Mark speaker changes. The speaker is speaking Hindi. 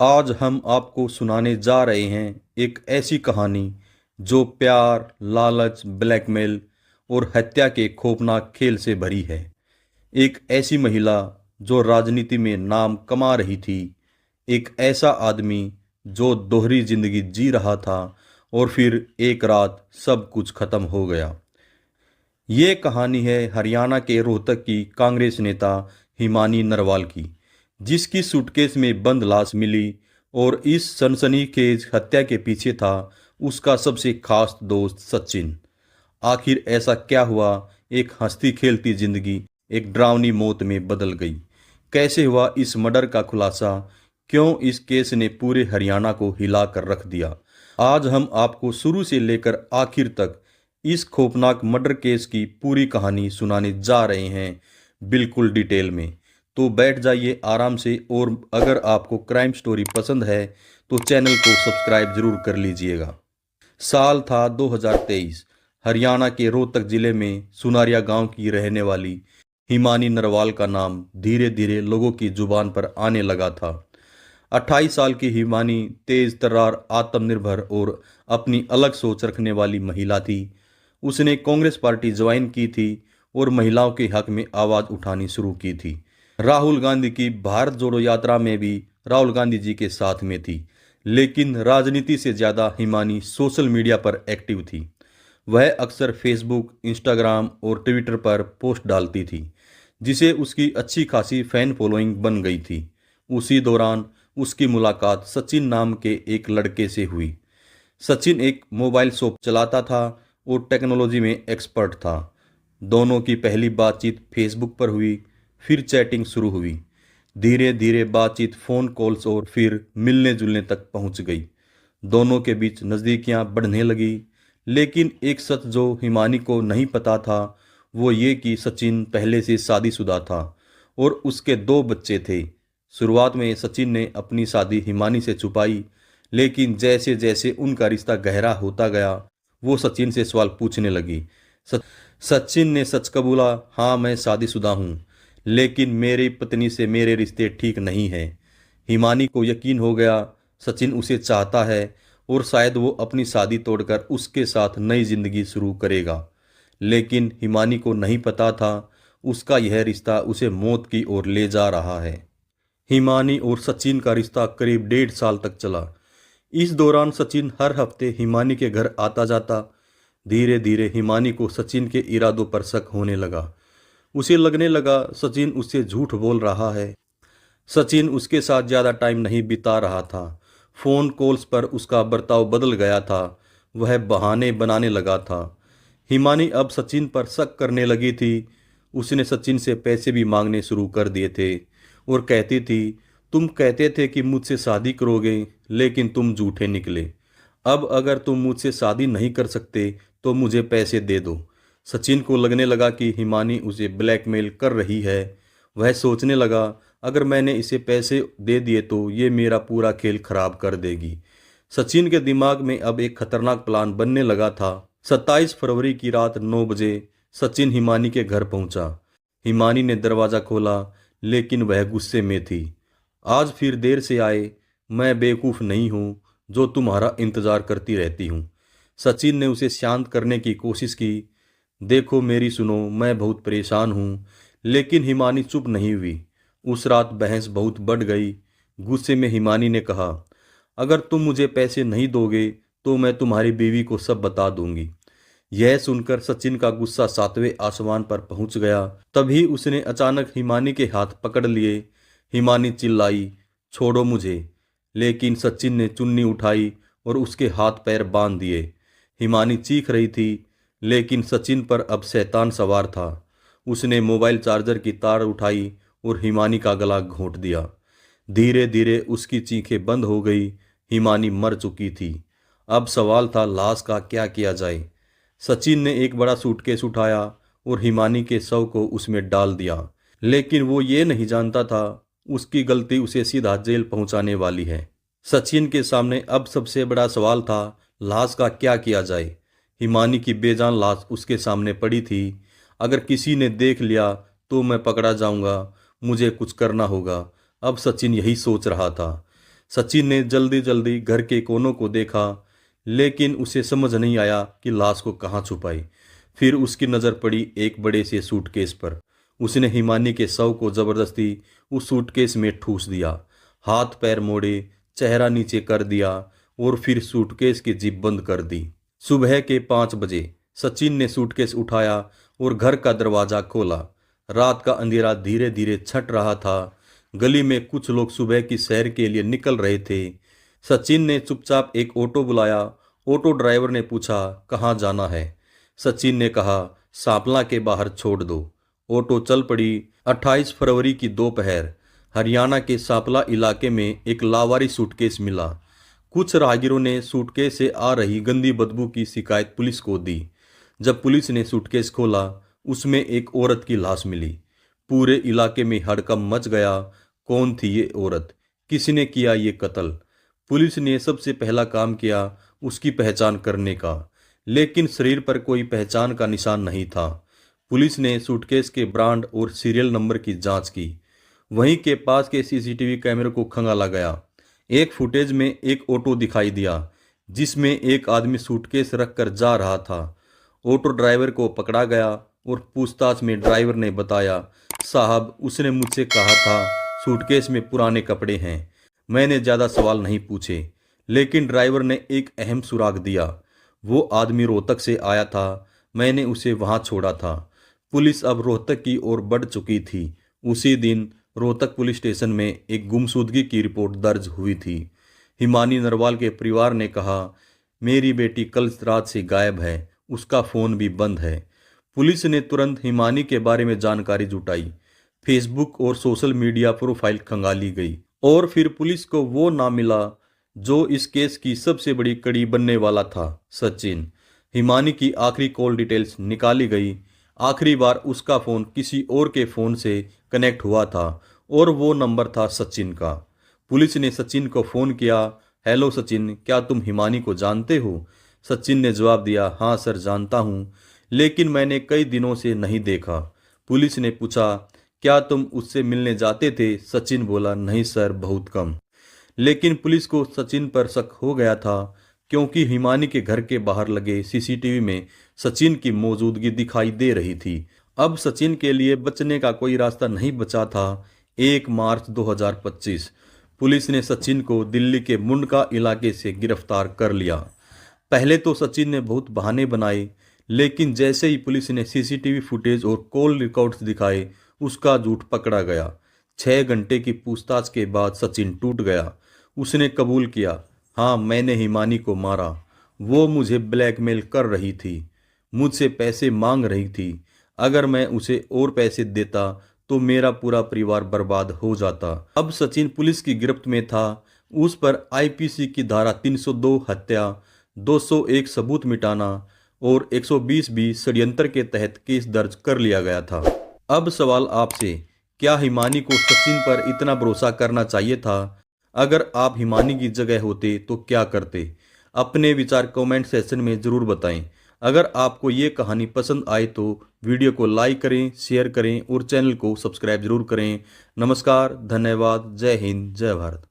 Speaker 1: आज हम आपको सुनाने जा रहे हैं एक ऐसी कहानी जो प्यार, लालच, ब्लैकमेल और हत्या के खौफनाक खेल से भरी है। एक ऐसी महिला जो राजनीति में नाम कमा रही थी, एक ऐसा आदमी जो दोहरी जिंदगी जी रहा था और फिर एक रात सब कुछ खत्म हो गया। ये कहानी है हरियाणा के रोहतक की कांग्रेस नेता हिमानी नरवाल की, जिसकी सूटकेस में बंद लाश मिली और इस सनसनीखेज हत्या के पीछे था उसका सबसे खास दोस्त सचिन। आखिर ऐसा क्या हुआ? एक हंसती खेलती जिंदगी एक डरावनी मौत में बदल गई। कैसे हुआ इस मर्डर का खुलासा? क्यों इस केस ने पूरे हरियाणा को हिला कर रख दिया? आज हम आपको शुरू से लेकर आखिर तक इस खौफनाक मर्डर केस की पूरी कहानी सुनाने जा रहे हैं, बिल्कुल डिटेल में। तो बैठ जाइए आराम से, और अगर आपको क्राइम स्टोरी पसंद है तो चैनल को सब्सक्राइब जरूर कर लीजिएगा। साल था 2023। हरियाणा के रोहतक जिले में सुनारिया गांव की रहने वाली हिमानी नरवाल का नाम धीरे धीरे लोगों की जुबान पर आने लगा था। 28 साल की हिमानी तेज तर्रार, आत्मनिर्भर और अपनी अलग सोच रखने वाली महिला थी। उसने कांग्रेस पार्टी ज्वाइन की थी और महिलाओं के हक में आवाज उठानी शुरू की थी। राहुल गांधी की भारत जोड़ो यात्रा में भी राहुल गांधी जी के साथ में थी, लेकिन राजनीति से ज्यादा हिमानी सोशल मीडिया पर एक्टिव थी। वह अक्सर फेसबुक, इंस्टाग्राम और ट्विटर पर पोस्ट डालती थी, जिसे उसकी अच्छी खासी फैन फॉलोइंग बन गई थी। उसी दौरान उसकी मुलाकात सचिन नाम के एक लड़के से हुई। सचिन एक मोबाइल शॉप चलाता था और टेक्नोलॉजी में एक्सपर्ट था। दोनों की पहली बातचीत फेसबुक पर हुई, फिर चैटिंग शुरू हुई। धीरे धीरे बातचीत फ़ोन कॉल्स और फिर मिलने जुलने तक पहुंच गई। दोनों के बीच नज़दीकियां बढ़ने लगी। लेकिन एक सच जो हिमानी को नहीं पता था, वो ये कि सचिन पहले से शादीशुदा था और उसके 2 बच्चे थे। शुरुआत में सचिन ने अपनी शादी हिमानी से छुपाई, लेकिन जैसे जैसे उनका रिश्ता गहरा होता गया, वो सचिन से सवाल पूछने लगी। सचिन ने सच कबूला, हाँ मैं शादीशुदा हूँ, लेकिन मेरी पत्नी से मेरे रिश्ते ठीक नहीं हैं। हिमानी को यकीन हो गया सचिन उसे चाहता है और शायद वो अपनी शादी तोड़कर उसके साथ नई जिंदगी शुरू करेगा। लेकिन हिमानी को नहीं पता था उसका यह रिश्ता उसे मौत की ओर ले जा रहा है। हिमानी और सचिन का रिश्ता करीब 1.5 साल तक चला। इस दौरान सचिन हर हफ्ते हिमानी के घर आता जाता। धीरे धीरे हिमानी को सचिन के इरादों पर शक होने लगा। उसे लगने लगा सचिन उससे झूठ बोल रहा है। सचिन उसके साथ ज़्यादा टाइम नहीं बिता रहा था। फ़ोन कॉल्स पर उसका बर्ताव बदल गया था। वह बहाने बनाने लगा था। हिमानी अब सचिन पर शक करने लगी थी। उसने सचिन से पैसे भी मांगने शुरू कर दिए थे और कहती थी, तुम कहते थे कि मुझसे शादी करोगे, लेकिन तुम झूठे निकले। अब अगर तुम मुझसे शादी नहीं कर सकते तो मुझे पैसे दे दो। सचिन को लगने लगा कि हिमानी उसे ब्लैकमेल कर रही है। वह सोचने लगा, अगर मैंने इसे पैसे दे दिए तो ये मेरा पूरा खेल खराब कर देगी। सचिन के दिमाग में अब एक खतरनाक प्लान बनने लगा था। 27 फरवरी की रात 9 बजे सचिन हिमानी के घर पहुंचा। हिमानी ने दरवाज़ा खोला, लेकिन वह गुस्से में थी। आज फिर देर से आए, मैं बेवकूफ़ नहीं हूँ जो तुम्हारा इंतज़ार करती रहती हूँ। सचिन ने उसे शांत करने की कोशिश की। देखो मेरी सुनो, मैं बहुत परेशान हूँ। लेकिन हिमानी चुप नहीं हुई। उस रात बहस बहुत बढ़ गई। गुस्से में हिमानी ने कहा, अगर तुम मुझे पैसे नहीं दोगे तो मैं तुम्हारी बीवी को सब बता दूंगी। यह सुनकर सचिन का गुस्सा 7वें आसमान पर पहुंच गया। तभी उसने अचानक हिमानी के हाथ पकड़ लिए। हिमानी चिल्लाई, छोड़ो मुझे। लेकिन सचिन ने चुन्नी उठाई और उसके हाथ पैर बांध दिए। हिमानी चीख रही थी, लेकिन सचिन पर अब शैतान सवार था। उसने मोबाइल चार्जर की तार उठाई और हिमानी का गला घोंट दिया। धीरे धीरे उसकी चीखें बंद हो गई। हिमानी मर चुकी थी। अब सवाल था लाश का क्या किया जाए। सचिन ने एक बड़ा सूटकेस उठाया और हिमानी के शव को उसमें डाल दिया। लेकिन वो ये नहीं जानता था उसकी गलती उसे सीधा जेल पहुंचाने वाली है। सचिन के सामने अब सबसे बड़ा सवाल था, लाश का क्या किया जाए। हिमानी की बेजान लाश उसके सामने पड़ी थी। अगर किसी ने देख लिया तो मैं पकड़ा जाऊंगा, मुझे कुछ करना होगा। अब सचिन यही सोच रहा था। सचिन ने जल्दी जल्दी घर के कोनों को देखा, लेकिन उसे समझ नहीं आया कि लाश को कहाँ छुपाई। फिर उसकी नज़र पड़ी एक बड़े से सूटकेस पर। उसने हिमानी के शव को जबरदस्ती उस सूटकेस में ठूस दिया, हाथ पैर मोड़े, चेहरा नीचे कर दिया और फिर सूटकेस की जिप बंद कर दी। सुबह के 5 बजे सचिन ने सूटकेस उठाया और घर का दरवाजा खोला। रात का अंधेरा धीरे धीरे छट रहा था। गली में कुछ लोग सुबह की सैर के लिए निकल रहे थे। सचिन ने चुपचाप एक ऑटो बुलाया। ऑटो ड्राइवर ने पूछा, कहाँ जाना है? सचिन ने कहा, सांपला के बाहर छोड़ दो। ऑटो चल पड़ी। 28 फरवरी की दोपहर हरियाणा के सांपला इलाके में एक लावारी सूटकेस मिला। कुछ राहगीरों ने सूटकेस से आ रही गंदी बदबू की शिकायत पुलिस को दी। जब पुलिस ने सूटकेस खोला, उसमें एक औरत की लाश मिली। पूरे इलाके में हड़कंप मच गया। कौन थी ये औरत? किसने किया ये कत्ल? पुलिस ने सबसे पहला काम किया उसकी पहचान करने का, लेकिन शरीर पर कोई पहचान का निशान नहीं था। पुलिस ने सूटकेस के ब्रांड और सीरियल नंबर की जांच की। वहीं के पास के सीसीटीवी कैमरे को खंगाला गया। एक फुटेज में एक ऑटो दिखाई दिया जिसमें एक आदमी सूटकेस रखकर जा रहा था। ऑटो ड्राइवर को पकड़ा गया और पूछताछ में ड्राइवर ने बताया, साहब, उसने मुझसे कहा था सूटकेस में पुराने कपड़े हैं। मैंने ज़्यादा सवाल नहीं पूछे, लेकिन ड्राइवर ने एक अहम सुराग दिया। वो आदमी रोहतक से आया था। मैंने उसे वहाँ छोड़ा था। पुलिस अब रोहतक की ओर बढ़ चुकी थी। उसी दिन रोहतक पुलिस स्टेशन में एक गुमशुदगी की रिपोर्ट दर्ज हुई थी। हिमानी नरवाल के परिवार ने कहा, मेरी बेटी कल रात से गायब है, उसका फ़ोन भी बंद है। पुलिस ने तुरंत हिमानी के बारे में जानकारी जुटाई। फेसबुक और सोशल मीडिया प्रोफाइल खंगाली गई और फिर पुलिस को वो नाम मिला जो इस केस की सबसे बड़ी कड़ी बनने वाला था, सचिन। हिमानी की आखिरी कॉल डिटेल्स निकाली गई। आखिरी बार उसका फ़ोन किसी और के फ़ोन से कनेक्ट हुआ था और वो नंबर था सचिन का। पुलिस ने सचिन को फ़ोन किया, हेलो सचिन, क्या तुम हिमानी को जानते हो? सचिन ने जवाब दिया, हाँ सर, जानता हूँ, लेकिन मैंने कई दिनों से नहीं देखा। पुलिस ने पूछा, क्या तुम उससे मिलने जाते थे? सचिन बोला, नहीं सर, बहुत कम। लेकिन पुलिस को सचिन पर शक हो गया था, क्योंकि हिमानी के घर के बाहर लगे सीसीटीवी में सचिन की मौजूदगी दिखाई दे रही थी। अब सचिन के लिए बचने का कोई रास्ता नहीं बचा था। 1 मार्च 2025 पुलिस ने सचिन को दिल्ली के मुंडका इलाके से गिरफ्तार कर लिया। पहले तो सचिन ने बहुत बहाने बनाए, लेकिन जैसे ही पुलिस ने सीसीटीवी फुटेज और कॉल रिकॉर्ड्स दिखाए, उसका झूठ पकड़ा गया। 6 घंटे की पूछताछ के बाद सचिन टूट गया। उसने कबूल किया, हाँ, मैंने हिमानी को मारा। वो मुझे ब्लैकमेल कर रही थी, मुझसे पैसे मांग रही थी। अगर मैं उसे और पैसे देता तो मेरा पूरा परिवार बर्बाद हो जाता। अब सचिन पुलिस की गिरफ्त में था। उस पर आईपीसी की धारा 302 हत्या, 201 सबूत मिटाना और 120 भी षड्यंत्र के तहत केस दर्ज कर लिया गया था। अब सवाल आपसे, क्या हिमानी को सचिन पर इतना भरोसा करना चाहिए था? अगर आप हिमानी की जगह होते तो क्या करते? अपने विचार कमेंट सेक्शन में ज़रूर बताएं। अगर आपको ये कहानी पसंद आए तो वीडियो को लाइक करें, शेयर करें और चैनल को सब्सक्राइब जरूर करें। नमस्कार, धन्यवाद, जय हिंद, जय भारत।